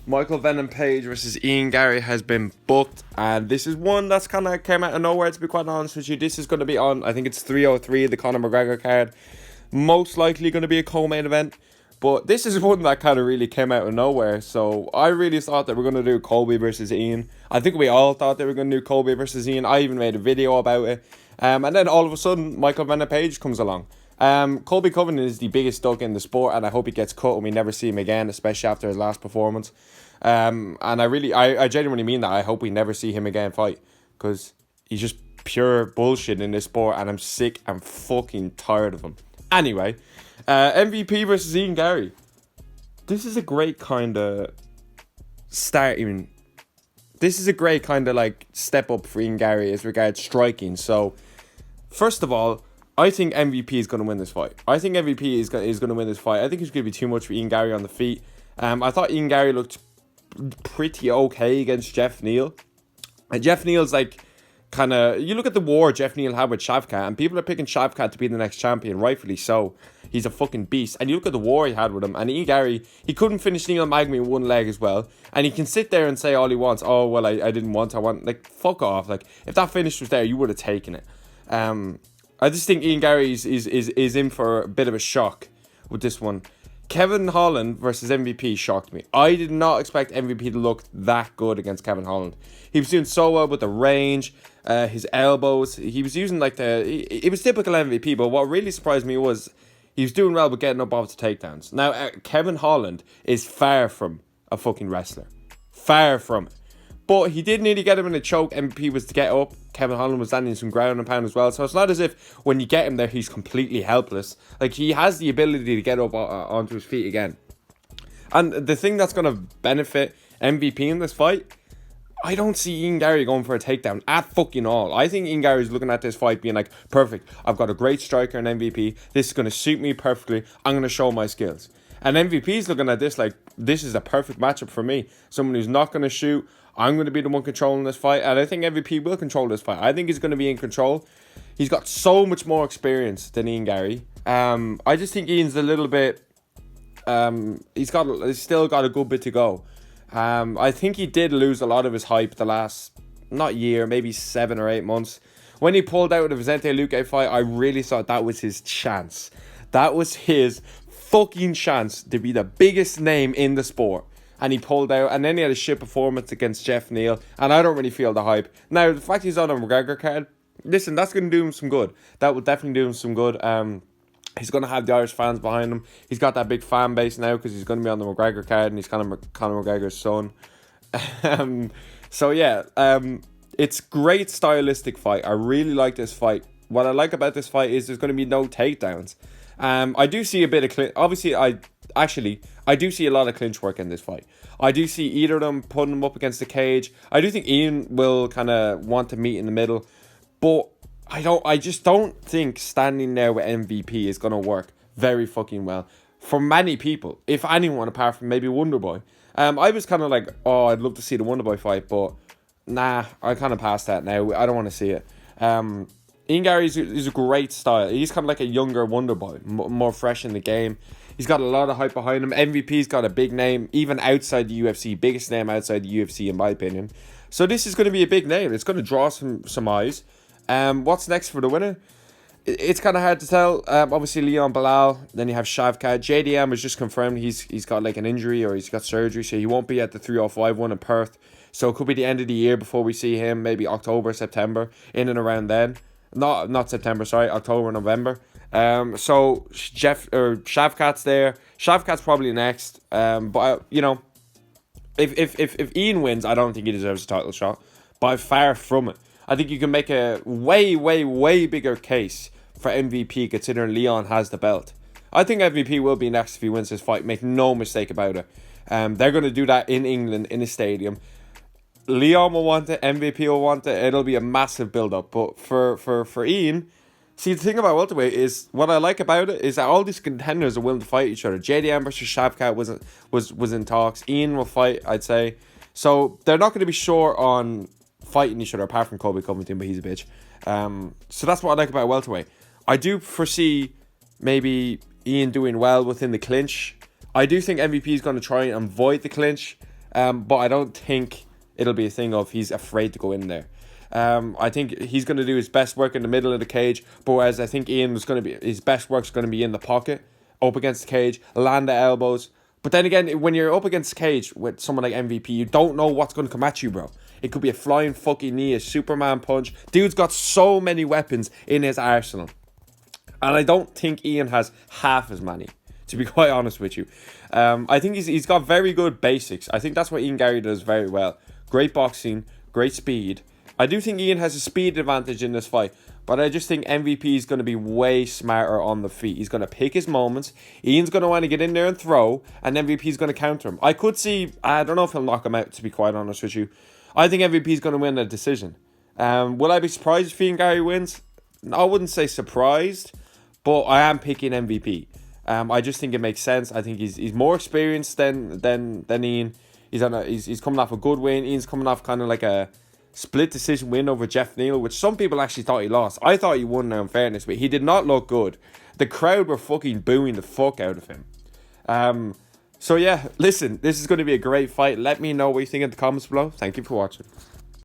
Michael Venom Page versus Ian Garry has been booked, and this is one that's kind of came out of nowhere, to be quite honest with you. This is going to be on, I think it's 303, the Conor McGregor card. Most likely going to be a co-main event, but this is one that kind of really came out of nowhere. So I really thought that we're going to do Colby versus Ian. I think we all thought they were going to do Colby versus Ian. I even made a video about it. And then all of a sudden, Michael Venom Page comes along. Colby Covington is the biggest dog in the sport, and I hope he gets cut and we never see him again, especially after his last performance. And I genuinely mean that. I hope we never see him again fight, because he's just pure bullshit in this sport, and I'm sick and fucking tired of him. Anyway, MVP versus Ian Garry. This is a great kind of starting. This is a great kind of like step up for Ian Garry as regards striking. So, first of all, I think MVP is going to win this fight. I think MVP is going to win this fight. I think it's going to be too much for Ian Garry on the feet. I thought Ian Garry looked pretty okay against Jeff Neal. And Jeff Neal's like kind of, you look at the war Jeff Neal had with Shavkat, and people are picking Shavkat to be the next champion, rightfully so. He's a fucking beast. And you look at the war he had with him, and Ian Garry, he couldn't finish Neil Magny with one leg as well. And he can sit there and say all he wants. Oh, well, I didn't want, I want, like, fuck off. Like, if that finish was there, you would have taken it. I just think Ian Garry is in for a bit of a shock with this one. Kevin Holland versus MVP shocked me. I did not expect MVP to look that good against Kevin Holland. He was doing so well with the range, his elbows. He was using like it was typical MVP, but what really surprised me was he was doing well with getting up off the takedowns. Now, Kevin Holland is far from a fucking wrestler. Far from it. But he did nearly get him in a choke. MVP was to get up. Kevin Holland was landing some ground and pound as well. So it's not as if when you get him there, he's completely helpless. Like, he has the ability to get up onto his feet again. And the thing that's going to benefit MVP in this fight, I don't see Ian Garry going for a takedown at fucking all. I think Ian Garry's looking at this fight being like, perfect, I've got a great striker in MVP. This is going to suit me perfectly. I'm going to show my skills. And MVP's looking at this like, this is a perfect matchup for me. Someone who's not going to shoot. I'm going to be the one controlling this fight, and I think MVP will control this fight. I think he's going to be in control. He's got so much more experience than Ian Garry. I just think Ian's a little bit. He's still got a good bit to go. I think he did lose a lot of his hype the last, not year, maybe 7 or 8 months. When he pulled out of the Vicente Luque fight, I really thought that was his chance. That was his fucking chance to be the biggest name in the sport. And he pulled out, and then he had a shit performance against Jeff Neal, and I don't really feel the hype. Now, the fact he's on a McGregor card, listen, that's going to do him some good. That will definitely do him some good. He's going to have the Irish fans behind him. He's got that big fan base now because he's going to be on the McGregor card, and he's kind of Conor McGregor's son. So yeah, it's great stylistic fight. I really like this fight. What I like about this fight is there's going to be no takedowns. I do see a bit of clinch. Obviously, I do see a lot of clinch work in this fight. I do see either of them putting them up against the cage. I do think Ian will kind of want to meet in the middle, but I just don't think standing there with MVP is going to work very fucking well for many people, if anyone, apart from maybe Wonderboy. I was kind of like, oh, I'd love to see the Wonderboy fight, but nah, I kind of passed that now. I don't want to see it. Ian Garry is a great style. He's kind of like a younger Wonderboy, more fresh in the game. He's got a lot of hype behind him. MVP's got a big name, even outside the UFC. Biggest name outside the UFC, in my opinion. So this is going to be a big name. It's going to draw some eyes. What's next for the winner? It's kind of hard to tell. Obviously, Leon Bilal. Then you have Shavkat. JDM was just confirmed he's got like an injury or he's got surgery, so he won't be at the 305 one in Perth. So it could be the end of the year before we see him. Maybe October, September, in and around then. Not September, sorry, October, November. So Shavkat's there. Shavkat's probably next. But if Ian wins, I don't think he deserves a title shot. By far from it. I think you can make a way, way, way bigger case for MVP considering Leon has the belt. I think MVP will be next if he wins this fight. Make no mistake about it. They're going to do that in England in a stadium. Leon will want it, MVP will want it. It'll be a massive build-up. But for Ian, see, the thing about welterweight is, what I like about it is that all these contenders are willing to fight each other. JDM versus Shavkat was in talks. Ian will fight, I'd say. So they're not going to be short on fighting each other, apart from Colby Covington, but he's a bitch. So that's what I like about welterweight. I do foresee maybe Ian doing well within the clinch. I do think MVP is going to try and avoid the clinch. But I don't think it'll be a thing of he's afraid to go in there. I think he's going to do his best work in the middle of the cage, but whereas I think Ian was going to be, his best work's going to be in the pocket, up against the cage, land the elbows. But then again, when you're up against the cage with someone like MVP, you don't know what's going to come at you, bro. It could be a flying fucking knee, a Superman punch. Dude's got so many weapons in his arsenal. And I don't think Ian has half as many, to be quite honest with you. I think he's got very good basics. I think that's what Ian Garry does very well. Great boxing, great speed. I do think Ian has a speed advantage in this fight, but I just think MVP is going to be way smarter on the feet. He's going to pick his moments. Ian's going to want to get in there and throw, and MVP is going to counter him. I could see, I don't know if he'll knock him out, to be quite honest with you. I think MVP is going to win a decision. Will I be surprised if Ian Garry wins? I wouldn't say surprised, but I am picking MVP. I just think it makes sense. I think he's more experienced than Ian. He's coming off a good win. Ian's coming off kind of like a split decision win over Jeff Neal, which some people actually thought he lost. I thought he won now, in fairness, but he did not look good. The crowd were fucking booing the fuck out of him. So yeah, listen, this is going to be a great fight. Let me know what you think in the comments below. Thank you for watching.